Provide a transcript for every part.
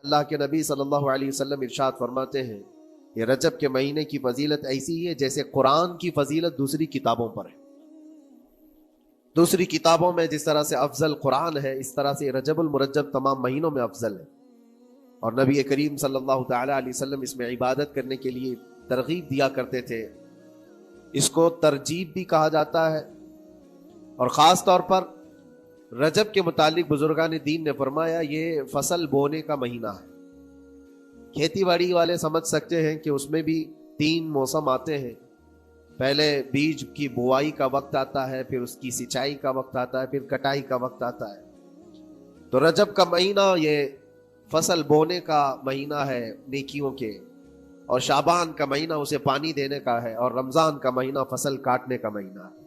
اللہ کے نبی صلی اللہ علیہ وسلم ارشاد فرماتے ہیں یہ رجب کے مہینے کی فضیلت ایسی ہے جیسے قرآن کی فضیلت دوسری کتابوں پر ہے. دوسری کتابوں میں جس طرح سے افضل قرآن ہے اس طرح سے رجب المرجب تمام مہینوں میں افضل ہے. اور نبی کریم صلی اللہ تعالی علیہ وسلم اس میں عبادت کرنے کے لیے ترغیب دیا کرتے تھے. اس کو ترجیب بھی کہا جاتا ہے. اور خاص طور پر رجب کے متعلق بزرگان دین نے فرمایا یہ فصل بونے کا مہینہ ہے. کھیتی باڑی والے سمجھ سکتے ہیں کہ اس میں بھی 3 موسم آتے ہیں. پہلے بیج کی بوائی کا وقت آتا ہے, پھر اس کی سچائی کا وقت آتا ہے, پھر کٹائی کا وقت آتا ہے. تو رجب کا مہینہ یہ فصل بونے کا مہینہ ہے نیکیوں کے, اور شعبان کا مہینہ اسے پانی دینے کا ہے, اور رمضان کا مہینہ فصل کاٹنے کا مہینہ ہے.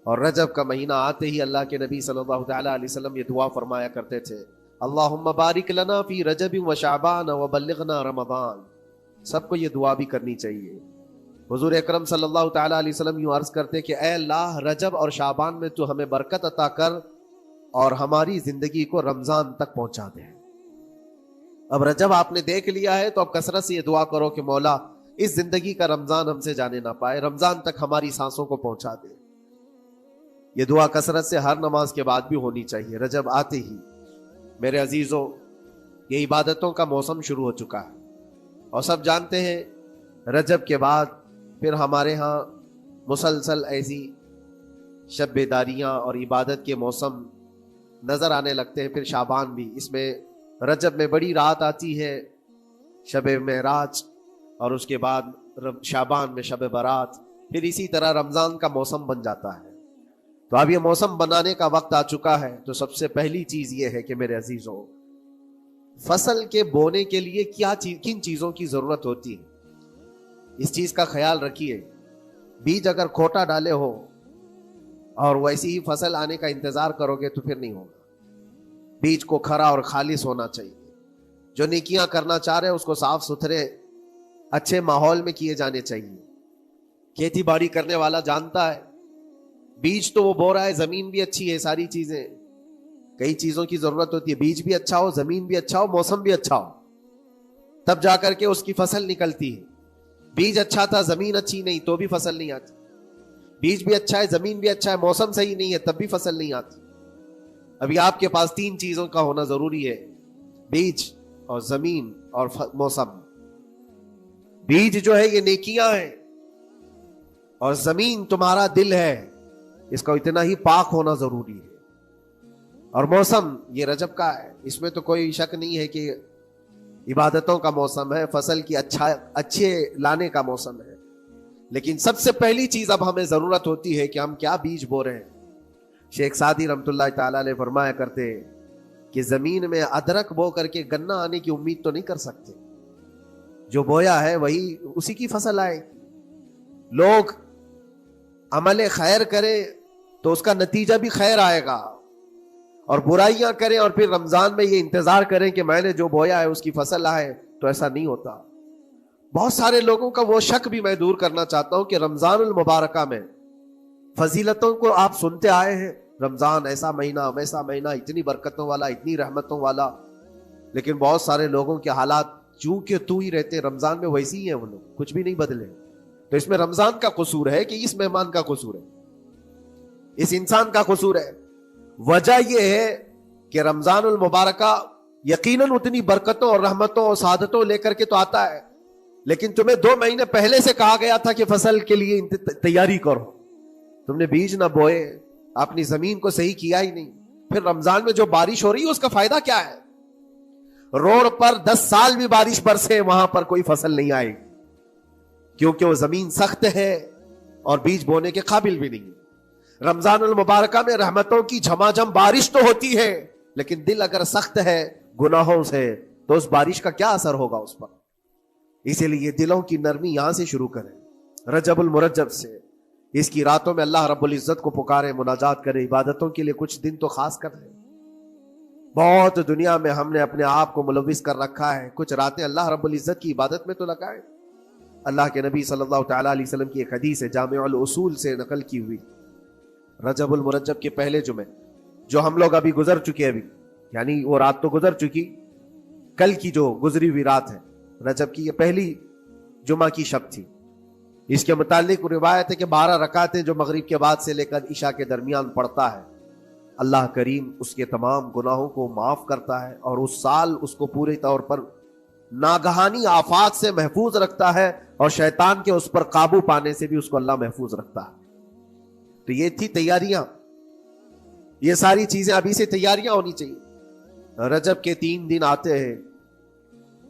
اور رجب کا مہینہ آتے ہی اللہ کے نبی صلی اللہ تعالی علیہ وسلم یہ دعا فرمایا کرتے تھے, اللہم بارک لنا فی رجب و شعبان و بلغنا رمضان. سب کو یہ دعا بھی کرنی چاہیے. حضور اکرم صلی اللہ تعالی علیہ وسلم یوں عرض کرتے کہ اے اللہ رجب اور شعبان میں تو ہمیں برکت عطا کر اور ہماری زندگی کو رمضان تک پہنچا دے. اب رجب آپ نے دیکھ لیا ہے تو اب کثرت سے یہ دعا کرو کہ مولا اس زندگی کا رمضان ہم سے جانے نہ پائے, رمضان تک ہماری سانسوں کو پہنچا دے. یہ دعا کثرت سے ہر نماز کے بعد بھی ہونی چاہیے. رجب آتے ہی میرے عزیزوں یہ عبادتوں کا موسم شروع ہو چکا ہے, اور سب جانتے ہیں رجب کے بعد پھر ہمارے ہاں مسلسل ایسی شب بیداریاں اور عبادت کے موسم نظر آنے لگتے ہیں. پھر شعبان بھی, اس میں رجب میں بڑی رات آتی ہے شب معراج, اور اس کے بعد شعبان میں شب برات, پھر اسی طرح رمضان کا موسم بن جاتا ہے. تو اب یہ موسم بنانے کا وقت آ چکا ہے. تو سب سے پہلی چیز یہ ہے کہ میرے عزیزوں فصل کے بونے کے لیے کن چیزوں کی ضرورت ہوتی ہے اس چیز کا خیال رکھیے. بیج اگر کھوٹا ڈالے ہو اور ویسی ہی فصل آنے کا انتظار کرو گے تو پھر نہیں ہوگا. بیج کو کھرا اور خالص ہونا چاہیے. جو نیکیاں کرنا چاہ رہے ہیں اس کو صاف ستھرے اچھے ماحول میں کیے جانے چاہیے. کھیتی باڑی کرنے والا جانتا ہے بیج تو وہ بو رہا ہے, زمین بھی اچھی ہے, ساری چیزیں کئی چیزوں کی ضرورت ہوتی ہے. بیج بھی اچھا ہو, زمین بھی اچھا ہو, موسم بھی اچھا ہو, تب جا کر کے اس کی فصل نکلتی ہے. بیج اچھا تھا زمین اچھی نہیں تو بھی فصل نہیں آتی. بیج بھی اچھا ہے, زمین بھی اچھا ہے, موسم صحیح نہیں ہے تب بھی فصل نہیں آتی. ابھی آپ کے پاس 3 چیزوں کا ہونا ضروری ہے, بیج اور زمین اور موسم. بیج جو ہے یہ نیکیاں ہیں, اور زمین تمہارا دل ہے, اس کا اتنا ہی پاک ہونا ضروری ہے. اور موسم یہ رجب کا ہے, اس میں تو کوئی شک نہیں ہے کہ عبادتوں کا موسم ہے, فصل کی اچھے لانے کا موسم ہے. لیکن سب سے پہلی چیز اب ہمیں ضرورت ہوتی ہے کہ ہم کیا بیج بو رہے ہیں. شیخ سعدی رحمت اللہ تعالی علیہ فرمایا کرتے کہ زمین میں ادرک بو کر کے گنا آنے کی امید تو نہیں کر سکتے. جو بویا ہے وہی اسی کی فصل آئے. لوگ عمل خیر کرے تو اس کا نتیجہ بھی خیر آئے گا, اور برائیاں کریں اور پھر رمضان میں یہ انتظار کریں کہ میں نے جو بویا ہے اس کی فصل آئے, تو ایسا نہیں ہوتا. بہت سارے لوگوں کا وہ شک بھی میں دور کرنا چاہتا ہوں کہ رمضان المبارکہ میں فضیلتوں کو آپ سنتے آئے ہیں, رمضان ایسا مہینہ ویسا مہینہ, اتنی برکتوں والا, اتنی رحمتوں والا, لیکن بہت سارے لوگوں کے حالات چونکہ تو ہی رہتے رمضان میں ویسی ہی ہیں, وہ لوگ کچھ بھی نہیں بدلے. تو اس میں رمضان کا قصور ہے کہ اس مہمان کا قصور ہے, اس انسان کا قصور ہے؟ وجہ یہ ہے کہ رمضان المبارکہ یقیناً اتنی برکتوں اور رحمتوں اور سعادتوں لے کر کے تو آتا ہے, لیکن تمہیں 2 مہینے پہلے سے کہا گیا تھا کہ فصل کے لیے تیاری کرو. تم نے بیج نہ بوئے, اپنی زمین کو صحیح کیا ہی نہیں. پھر رمضان میں جو بارش ہو رہی ہے اس کا فائدہ کیا ہے؟ روڈ پر 10 سال بھی بارش برسے وہاں پر کوئی فصل نہیں آئے, کیونکہ وہ زمین سخت ہے اور بیج بونے کے قابل بھی نہیں. رمضان المبارکہ میں رحمتوں کی جھماجھم بارش تو ہوتی ہے, لیکن دل اگر سخت ہے گناہوں سے تو اس بارش کا کیا اثر ہوگا اس پر. اسی لیے دلوں کی نرمی یہاں سے شروع کریں, رجب المرجب سے. اس کی راتوں میں اللہ رب العزت کو پکارے, مناجات کرے, عبادتوں کے لیے کچھ دن تو خاص کر لیں. بہت دنیا میں ہم نے اپنے آپ کو ملوث کر رکھا ہے, کچھ راتیں اللہ رب العزت کی عبادت میں تو لگائیں. اللہ کے نبی صلی اللہ تعالی علیہ وسلم کی ایک حدیث ہے, جامع الاصول سے نقل کی ہوئی, رجب المرجب کے پہلے جمعے جو ہم لوگ ابھی گزر چکے, ابھی یعنی وہ رات تو گزر چکی, کل کی جو گزری ہوئی رات ہے رجب کی، یہ پہلی جمعہ کی شب تھی. اس کے متعلق روایت ہے کہ 12 رکعتیں جو مغرب کے بعد سے لے کر عشاء کے درمیان پڑھتا ہے، اللہ کریم اس کے تمام گناہوں کو معاف کرتا ہے اور اس سال اس کو پورے طور پر ناگہانی آفات سے محفوظ رکھتا ہے، اور شیطان کے اس پر قابو پانے سے بھی اس کو اللہ محفوظ رکھتا ہے. تو یہ تھی تیاریاں، یہ ساری چیزیں ابھی سے تیاریاں ہونی چاہیے. رجب کے 3 دن آتے ہیں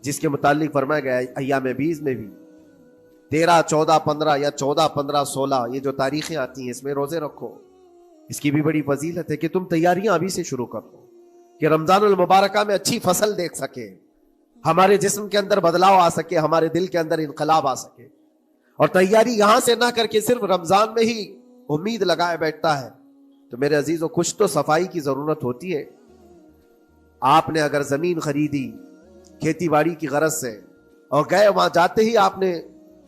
جس کے متعلق فرمایا گیا ہے ایام بیز میں بھی 13 14 15 یا 14 15 16 یہ جو تاریخیں آتی ہیں اس میں روزے رکھو. اس کی بھی بڑی فضیلت ہے کہ تم تیاریاں ابھی سے شروع کر دو کہ رمضان المبارکہ میں اچھی فصل دیکھ سکے، ہمارے جسم کے اندر بدلاؤ آ سکے، ہمارے دل کے اندر انقلاب آ سکے. اور تیاری یہاں سے نہ کر کے صرف رمضان میں ہی امید لگائے بیٹھتا ہے تو میرے عزیزوں کچھ تو صفائی کی ضرورت ہوتی ہے. آپ نے اگر زمین خریدی کھیتی باڑی کی غرض سے اور گئے، وہاں جاتے ہی آپ نے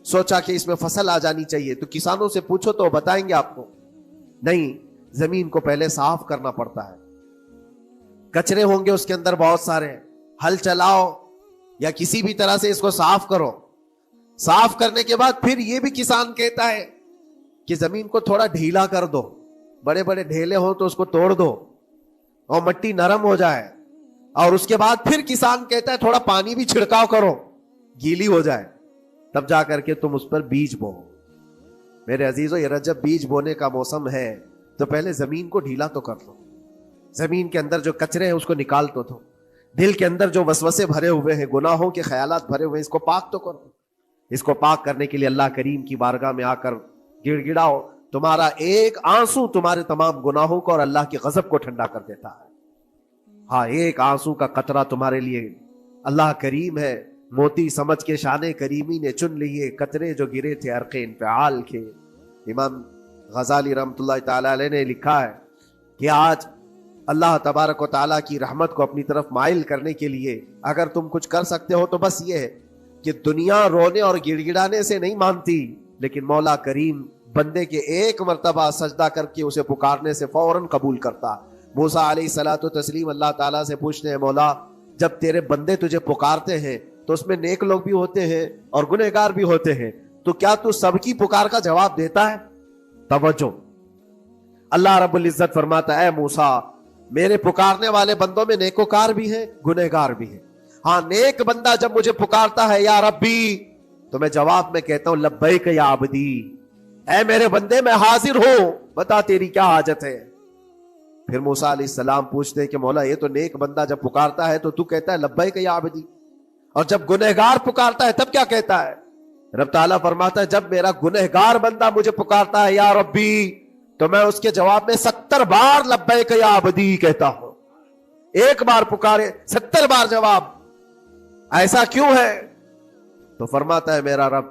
سوچا کہ اس میں فصل آ جانی چاہیے، تو کسانوں سے پوچھو تو بتائیں گے آپ کو نہیں، زمین کو پہلے صاف کرنا پڑتا ہے، کچرے ہوں گے اس کے اندر بہت سارے، ہل چلاؤ یا کسی بھی طرح سے اس کو صاف کرو. صاف کرنے کے بعد پھر یہ بھی کسان کہتا ہے کہ زمین کو تھوڑا ڈھیلا کر دو، بڑے بڑے ڈھیلے ہوں تو اس کو توڑ دو اور مٹی نرم ہو جائے. اور اس کے بعد پھر کسان کہتا ہے تھوڑا پانی بھی چھڑکاؤ کرو، گیلی ہو جائے، تب جا کر کے تم اس پر بیج بو. میرے عزیزو یہ رجب بیج بونے کا موسم ہے تو پہلے زمین کو ڈھیلا تو کر لو، زمین کے اندر جو کچرے ہیں اس کو نکال تو دو، دل کے اندر جو وسوسے بھرے ہوئے ہیں، گناہوں کے خیالات بھرے ہوئے ہیں، اس کو پاک تو کرو. اس کو پاک کرنے کے لیے اللہ کریم کی بارگاہ میں آ کر گڑ گڑاؤ. تمہارا ایک آنسو تمہارے تمام گناہوں کو اور اللہ کے غضب کو ٹھنڈا کر دیتا ہے. ہاں، ایک آنسو کا قطرہ تمہارے لیے اللہ کریم ہے، موتی سمجھ کے شان کریمی نے چن لیے قطرے جو گرے تھے عرق انفعال کے. امام غزالی رحمۃ اللہ تعالی علیہ نے لکھا ہے کہ آج اللہ تبارک و تعالیٰ کی رحمت کو اپنی طرف مائل کرنے کے لیے اگر تم کچھ کر سکتے ہو تو بس یہ ہے کہ دنیا رونے اور گڑ گڑانے سے نہیں مانتی، لیکن مولا کریم بندے کے ایک مرتبہ سجدہ کر کے اسے پکارنے سے فوراً قبول کرتا. موسیٰ علیہ الصلوۃ والتسلیم اللہ تعالیٰ سے پوچھتے ہیں مولا جب تیرے بندے تجھے پکارتے ہیں تو اس میں نیک لوگ بھی ہوتے ہیں اور گنہگار بھی ہوتے ہیں، تو کیا تو سب کی پکار کا جواب دیتا ہے؟ توجہ، اللہ رب العزت فرماتا ہے اے موسیٰ میرے پکارنے والے بندوں میں نیکوکار بھی ہیں گنہگار بھی ہیں. ہاں، نیک بندہ جب مجھے پکارتا ہے یا ربی تو میں جواب میں کہتا ہوں لبیک یا عبدی، اے میرے بندے میں حاضر ہوں، بتا تیری کیا حاجت ہے. پھر موسیٰ علیہ السلام پوچھتے ہیں کہ مولا یہ تو نیک بندہ جب پکارتا ہے تو کہتا ہے لبیک یا عبدی، اور جب گنہگار پکارتا ہے تب کیا کہتا ہے؟ رب تعالیٰ فرماتا ہے جب میرا گنہگار بندہ مجھے پکارتا ہے یا ربی تو میں اس کے جواب میں 70 بار لبیک یا عبدی کہتا ہوں. ایک بار پکارے 70 بار جواب. ایسا کیوں ہے؟ تو فرماتا ہے میرا رب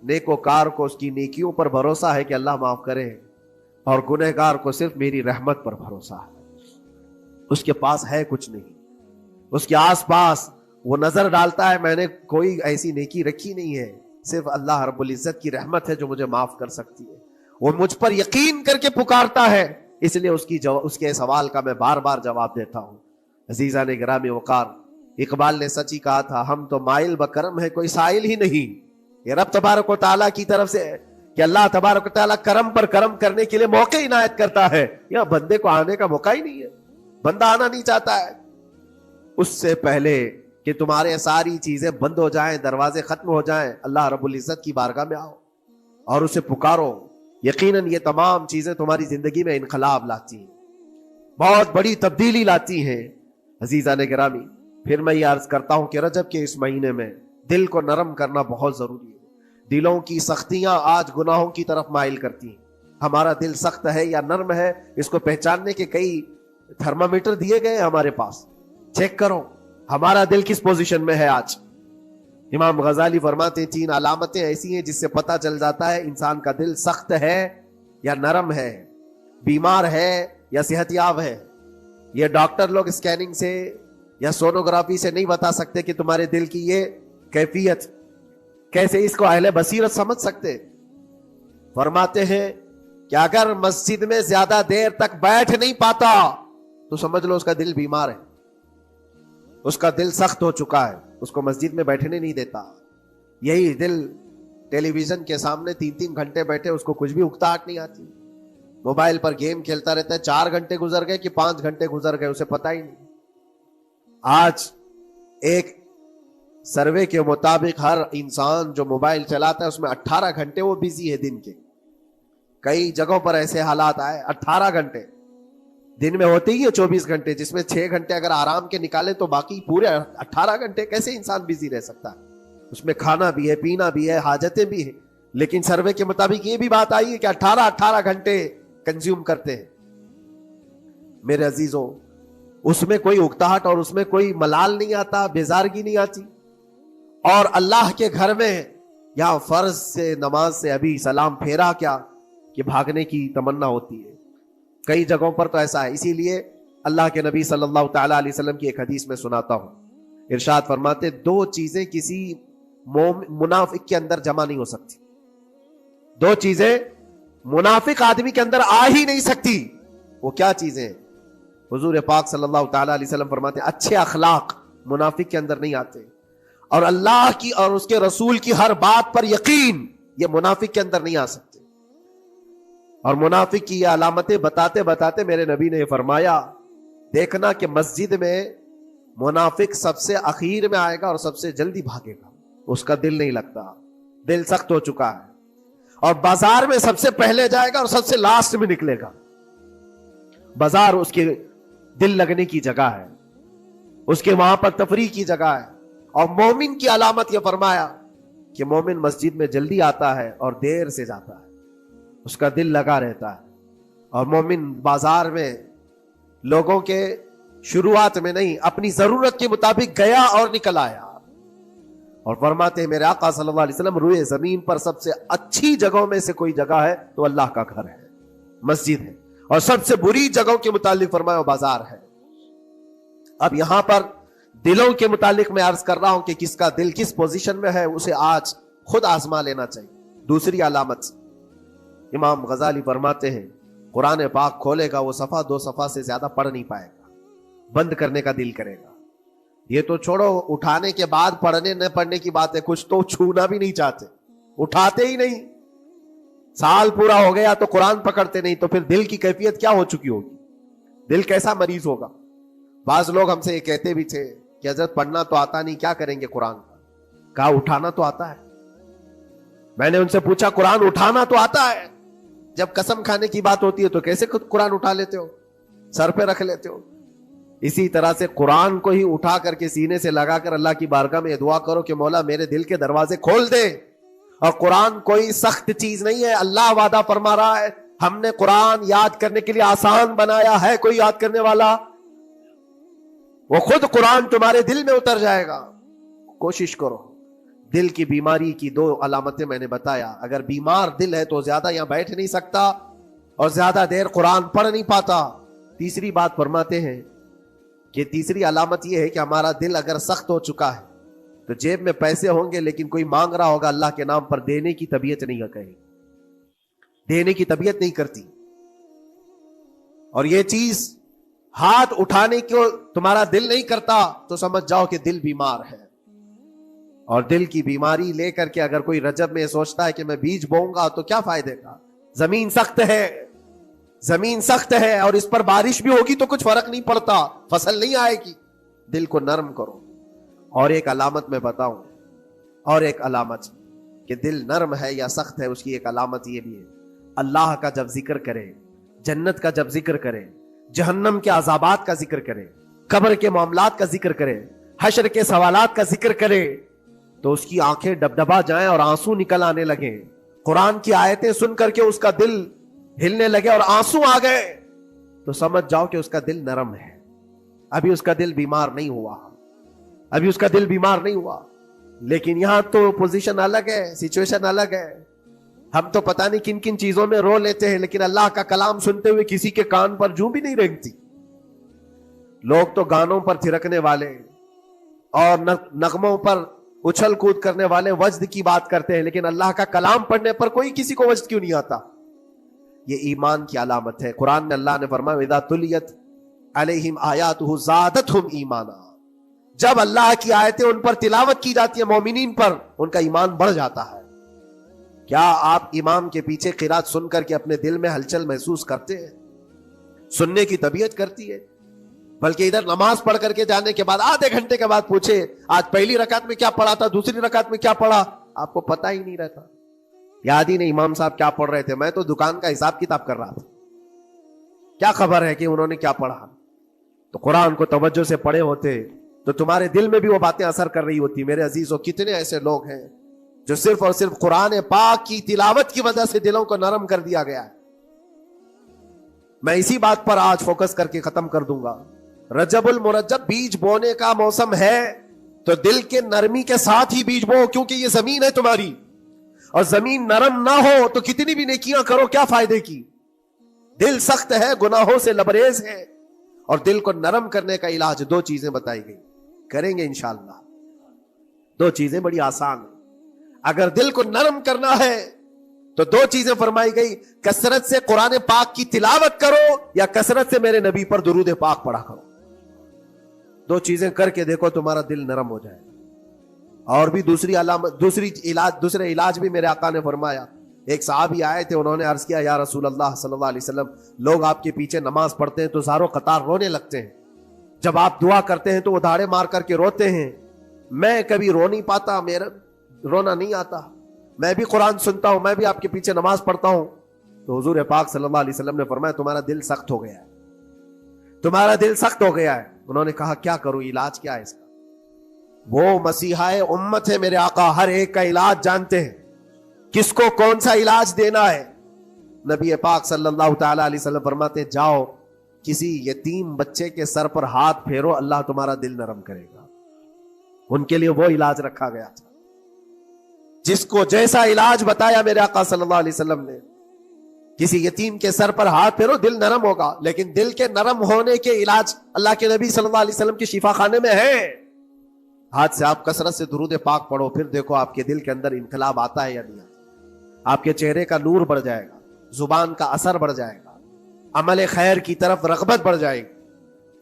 نیکوکار کو اس کی نیکیوں پر بھروسہ ہے کہ اللہ معاف کرے، اور گنہگار کو صرف میری رحمت پر بھروسہ ہے. اس کے پاس ہے کچھ نہیں، اس کے آس پاس وہ نظر ڈالتا ہے میں نے کوئی ایسی نیکی رکھی نہیں ہے، صرف اللہ رب العزت کی رحمت ہے جو مجھے معاف کر سکتی ہے. وہ مجھ پر یقین کر کے پکارتا ہے، اس لیے اس کے سوال کا میں بار بار جواب دیتا ہوں. عزیزان گرامی وقار، اقبال نے سچ ہی کہا تھا ہم تو مائل بکرم ہے کوئی سائل ہی نہیں. یہ رب تبارک و تعالیٰ کی طرف سے کہ اللہ تبارک و تعالیٰ کرم پر کرم کرنے کے لیے موقع عنایت کرتا ہے. یا بندے کو آنے کا موقع ہی نہیں ہے، بندہ آنا نہیں چاہتا ہے. اس سے پہلے کہ تمہارے ساری چیزیں بند ہو جائیں، دروازے ختم ہو جائیں، اللہ رب العزت کی بارگاہ میں آؤ اور اسے پکارو. یقیناً یہ تمام چیزیں تمہاری زندگی میں انقلاب لاتی ہیں، بہت بڑی تبدیلی لاتی ہیں. عزیزان گرامی، پھر میں یہ عرض کرتا ہوں کہ رجب کے اس مہینے میں دل کو نرم کرنا بہت ضروری ہے. دلوں کی سختیاں آج گناہوں کی طرف مائل کرتی ہیں. ہمارا دل سخت ہے یا نرم ہے اس کو پہچاننے کے کئی تھرمامیٹر دیے گئے ہمارے پاس. چیک کرو ہمارا دل کس پوزیشن میں ہے آج. امام غزالی فرماتے ہیں 3 علامتیں ایسی ہیں جس سے پتہ چل جاتا ہے انسان کا دل سخت ہے یا نرم ہے، بیمار ہے یا صحت یاب ہے. یہ ڈاکٹر لوگ اسکیننگ سے یا سونوگرافی سے نہیں بتا سکتے کہ تمہارے دل کی یہ کیفیت کیسے، اس کو اہل بصیرت سمجھ سکتے. فرماتے ہیں کہ اگر مسجد میں زیادہ دیر تک بیٹھ نہیں پاتا تو سمجھ لو اس کا دل بیمار ہے. اس کا دل سخت ہو چکا ہے، اس کو مسجد میں بیٹھنے نہیں دیتا. یہی دل ٹیلی ویژن کے سامنے 3 گھنٹے بیٹھے، اس کو کچھ بھی اکتاہٹ نہیں آتی. موبائل پر گیم کھیلتا رہتا ہے، 4 گھنٹے گزر گئے کہ 5 گھنٹے گزر گئے اسے پتہ ہی نہیں. آج ایک سروے کے مطابق ہر انسان جو موبائل چلاتا ہے اس میں 18 گھنٹے وہ بزی ہے دن کے. کئی جگہوں پر ایسے حالات آئے 18 گھنٹے دن میں ہوتے ہی ہے 24 گھنٹے، جس میں 6 گھنٹے اگر آرام کے نکالے تو باقی پورے 18 گھنٹے کیسے انسان بزی رہ سکتا ہے؟ اس میں کھانا بھی ہے، پینا بھی ہے، حاجتیں بھی ہیں. لیکن سروے کے مطابق یہ بھی بات آئی ہے کہ 18 گھنٹے کنزیوم کرتے ہیں. میرے عزیزوں، اس میں کوئی اکتاہٹ اور اس میں کوئی ملال نہیں آتا، بیزارگی نہیں آتی. اور اللہ کے گھر میں یا فرض سے نماز سے ابھی سلام پھیرا کیا کہ بھاگنے کی تمنا ہوتی ہے. کئی جگہوں پر تو ایسا ہے. اسی لیے اللہ کے نبی صلی اللہ تعالی علیہ وسلم کی ایک حدیث میں سناتا ہوں. ارشاد فرماتے 2 چیزیں کسی منافق کے اندر جمع نہیں ہو سکتی. 2 چیزیں منافق آدمی کے اندر آ ہی نہیں سکتی. وہ کیا چیزیں؟ حضور پاک صلی اللہ تعالی علیہ وسلم فرماتے اچھے اخلاق منافق کے اندر نہیں آتے، اور اللہ کی اور اس کے رسول کی ہر بات پر یقین یہ منافق کے اندر نہیں آ سکتے. اور منافق کی یہ علامتیں بتاتے بتاتے میرے نبی نے فرمایا دیکھنا کہ مسجد میں منافق سب سے اخیر میں آئے گا اور سب سے جلدی بھاگے گا. اس کا دل نہیں لگتا، دل سخت ہو چکا ہے. اور بازار میں سب سے پہلے جائے گا اور سب سے لاسٹ میں نکلے گا. بازار اس کے دل لگنے کی جگہ ہے، اس کے وہاں پر تفریح کی جگہ ہے. اور مومن کی علامت یہ فرمایا کہ مومن مسجد میں جلدی آتا ہے اور دیر سے جاتا ہے، اس کا دل لگا رہتا ہے. اور مومن بازار میں لوگوں کے شروعات میں نہیں، اپنی ضرورت کے مطابق گیا اور نکل آیا. اور فرماتے ہیں میرے آقا صلی اللہ علیہ وسلم روئے زمین پر سب سے اچھی جگہوں میں سے کوئی جگہ ہے تو اللہ کا گھر ہے، مسجد ہے. اور سب سے بری جگہوں کے متعلق فرمایا بازار ہے. اب یہاں پر دلوں کے متعلق میں عرض کر رہا ہوں کہ کس کا دل کس پوزیشن میں ہے، اسے آج خود آزما لینا چاہیے. دوسری علامت امام غزالی فرماتے ہیں قرآن پاک کھولے گا وہ صفحہ 2 صفحہ سے زیادہ پڑھ نہیں پائے گا، بند کرنے کا دل کرے گا. یہ تو چھوڑو اٹھانے کے بعد پڑھنے نہ پڑھنے کی بات ہے، کچھ تو چھونا بھی نہیں چاہتے، اٹھاتے ہی نہیں. سال پورا ہو گیا تو قرآن پکڑتے نہیں، تو پھر دل کی کیفیت کیا ہو چکی ہوگی؟ دل کیسا مریض ہوگا؟ بعض لوگ ہم سے یہ کہتے بھی تھے کہ حضرت پڑھنا تو آتا نہیں، کیا کریں گے قرآن کا؟ کہا اٹھانا تو آتا ہے. میں نے ان سے پوچھا قرآن اٹھانا تو آتا ہے، جب قسم کھانے کی بات ہوتی ہے تو کیسے قرآن اٹھا لیتے ہو، سر پہ رکھ لیتے ہو؟ اسی طرح سے قرآن کو ہی اٹھا کر کے سینے سے لگا کر اللہ کی بارگاہ میں دعا کرو کہ مولا میرے دل کے دروازے کھول دے. اور قرآن کوئی سخت چیز نہیں ہے، اللہ وعدہ فرما رہا ہے ہم نے قرآن یاد کرنے کے لیے آسان بنایا ہے. کوئی یاد کرنے والا؟ وہ خود قرآن تمہارے دل میں اتر جائے گا. کوشش کرو. دل کی بیماری کی 2 علامتیں میں نے بتایا. اگر بیمار دل ہے تو زیادہ یہاں بیٹھ نہیں سکتا اور زیادہ دیر قرآن پڑھ نہیں پاتا. تیسری بات فرماتے ہیں کہ تیسری علامت یہ ہے کہ ہمارا دل اگر سخت ہو چکا ہے تو جیب میں پیسے ہوں گے لیکن کوئی مانگ رہا ہوگا اللہ کے نام پر، دینے کی طبیعت نہیں کہیں، دینے کی طبیعت نہیں کرتی. اور یہ چیز ہاتھ اٹھانے کو تمہارا دل نہیں کرتا تو سمجھ جاؤ کہ دل بیمار ہے. اور دل کی بیماری لے کر کے اگر کوئی رجب میں سوچتا ہے کہ میں بیج بوؤں گا تو کیا فائدے کا؟ زمین سخت ہے، زمین سخت ہے اور اس پر بارش بھی ہوگی تو کچھ فرق نہیں پڑتا، فصل نہیں آئے گی. دل کو نرم کرو. اور ایک علامت میں بتاؤں، اور ایک علامت کہ دل نرم ہے یا سخت ہے، اس کی ایک علامت یہ بھی ہے اللہ کا جب ذکر کرے، جنت کا جب ذکر کرے، جہنم کے عذابات کا ذکر کرے، قبر کے معاملات کا ذکر کرے، حشر کے سوالات کا ذکر کرے تو اس کی آنکھیں ڈبڈبا جائیں اور آنسو نکل آنے لگیں. قرآن کی آیتیں سن کر کے اس کا دل ہلنے لگے اور آنسو آ گئے تو سمجھ جاؤ کہ اس کا دل نرم ہے. ابھی اس کا دل بیمار نہیں ہوا، ابھی اس کا دل بیمار نہیں ہوا. لیکن یہاں تو پوزیشن الگ ہے، سچویشن الگ ہے. ہم تو پتہ نہیں کن کن چیزوں میں رو لیتے ہیں لیکن اللہ کا کلام سنتے ہوئے کسی کے کان پر جوں بھی نہیں رینگتی. لوگ تو گانوں پر تھرکنے والے اور نغموں پر اچھل کود کرنے والے وجد کی بات کرتے ہیں، لیکن اللہ کا کلام پڑھنے پر کوئی کسی کو وجد کیوں نہیں آتا؟ یہ ایمان کی علامت ہے. قرآن میں اللہ نے فرمایا اذا تلیت علیہم آیاتہ زادتہم ایمانا، جب اللہ کی آیتیں ان پر تلاوت کی جاتی ہے مومنین پر، ان کا ایمان بڑھ جاتا ہے۔ کیا آپ امام کے پیچھے قرات سن کر کے اپنے دل میں ہلچل محسوس کرتے ہیں؟ سننے کی طبیعت کرتی ہے؟ بلکہ ادھر نماز پڑھ کر کے جانے کے بعد آدھے گھنٹے کے بعد پوچھے آج پہلی رکعت میں کیا پڑھا تھا، دوسری رکعت میں کیا پڑھا، آپ کو پتہ ہی نہیں رہتا، یاد ہی نہیں امام صاحب کیا پڑھ رہے تھے، میں تو دکان کا حساب کتاب کر رہا تھا، کیا خبر ہے کہ انہوں نے کیا پڑھا۔ تو قرآن کو توجہ سے پڑھے ہوتے تو تمہارے دل میں بھی وہ باتیں اثر کر رہی ہوتی۔ میرے عزیزوں، کتنے ایسے لوگ ہیں جو صرف اور صرف قرآن پاک کی تلاوت کی وجہ سے دلوں کو نرم کر دیا گیا ہے۔ میں اسی بات پر آج فوکس کر کے ختم کر دوں گا۔ رجب المرجب بیج بونے کا موسم ہے تو دل کے نرمی کے ساتھ ہی بیج بو، کیونکہ یہ زمین ہے تمہاری، اور زمین نرم نہ ہو تو کتنی بھی نیکیاں کرو کیا فائدے کی۔ دل سخت ہے، گناہوں سے لبریز ہے، اور دل کو نرم کرنے کا علاج دو چیزیں بتائی گئی، کریں گے انشاءاللہ۔ دو چیزیں بڑی آسان ہیں، اگر دل کو نرم کرنا ہے تو دو چیزیں فرمائی گئی، کثرت سے قرآن پاک کی تلاوت کرو یا کثرت سے میرے نبی پر درود پاک پڑھا کرو۔ دو چیزیں کر کے دیکھو، تمہارا دل نرم ہو جائے۔ اور بھی دوسری علامت، دوسرے علاج بھی میرے آقا نے فرمایا۔ ایک صحابی آئے تھے، انہوں نے عرض کیا یا رسول اللہ صلی اللہ علیہ وسلم، لوگ آپ کے پیچھے نماز پڑھتے ہیں تو زاروں قطار رونے لگتے ہیں، جب آپ دعا کرتے ہیں تو وہ دھاڑے مار کر کے روتے ہیں، میں کبھی رو نہیں پاتا، میرا رونا نہیں آتا، میں بھی قرآن سنتا ہوں، میں بھی آپ کے پیچھے نماز پڑھتا ہوں۔ تو حضور پاک صلی اللہ علیہ وسلم نے فرمایا تمہارا دل سخت ہو گیا ہے، تمہارا دل سخت ہو گیا ہے۔ انہوں نے کہا کیا کروں، علاج کیا ہے اس کا؟ وہ مسیحا امت ہے میرے آقا، ہر ایک کا علاج جانتے ہیں، کس کو کون سا علاج دینا ہے۔ نبی پاک صلی اللہ تعالی علیہ وسلم فرماتے ہیں جاؤ کسی یتیم بچے کے سر پر ہاتھ پھیرو، اللہ تمہارا دل نرم کرے گا۔ ان کے لیے وہ علاج رکھا گیا تھا، جس کو جیسا علاج بتایا میرے آقا صلی اللہ علیہ وسلم نے، کسی یتیم کے سر پر ہاتھ پھیرو دل نرم ہوگا۔ لیکن دل کے نرم ہونے کے علاج اللہ کے نبی صلی اللہ علیہ وسلم کے شفا خانے میں ہے۔ ہاتھ سے آپ کثرت سے درود پاک پڑھو، پھر دیکھو آپ کے دل کے اندر انقلاب آتا ہے یا نہیں آتا۔ آپ کے چہرے کا نور بڑھ جائے گا، زبان کا اثر بڑھ جائے گا، عمل خیر کی طرف رغبت بڑھ جائے گی۔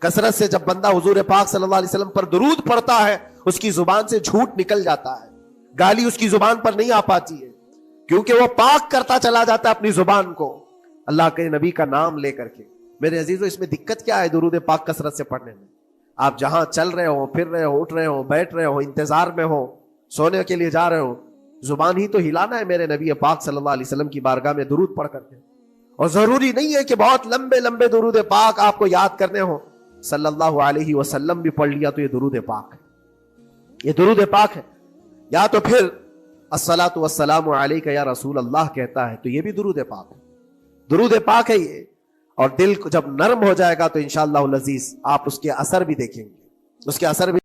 کثرت سے جب بندہ حضور پاک صلی اللہ علیہ وسلم پر درود پڑھتا ہے، اس کی زبان سے جھوٹ نکل جاتا ہے، گالی اس کی زبان پر نہیں آ پاتی ہے، کیونکہ وہ پاک کرتا چلا جاتا ہے اپنی زبان کو اللہ کے نبی کا نام لے کر کے۔ میرے عزیزو، اس میں دقت کیا ہے درود پاک کثرت سے پڑھنے میں؟ آپ جہاں چل رہے ہو، پھر رہے ہو، اٹھ رہے ہو، بیٹھ رہے ہو، انتظار میں ہو، سونے کے لیے جا رہے ہو، زبان ہی تو ہلانا ہے میرے نبی پاک صلی اللہ علیہ وسلم کی بارگاہ میں درود پڑھ کر کے۔ اور ضروری نہیں ہے کہ بہت لمبے لمبے درود پاک آپ کو یاد کرنے ہو، صلی اللہ علیہ وسلم بھی پڑھ لیا تو یہ درود پاک ہے، یہ درود پاک ہے۔ یا تو پھر الصلاۃ والسلام علیک یا رسول اللہ کہتا ہے تو یہ بھی درود پاک ہے، درود پاک ہے یہ۔ اور دل جب نرم ہو جائے گا تو انشاءاللہ العزیز آپ اس کے اثر بھی دیکھیں گے، اس کے اثر بھی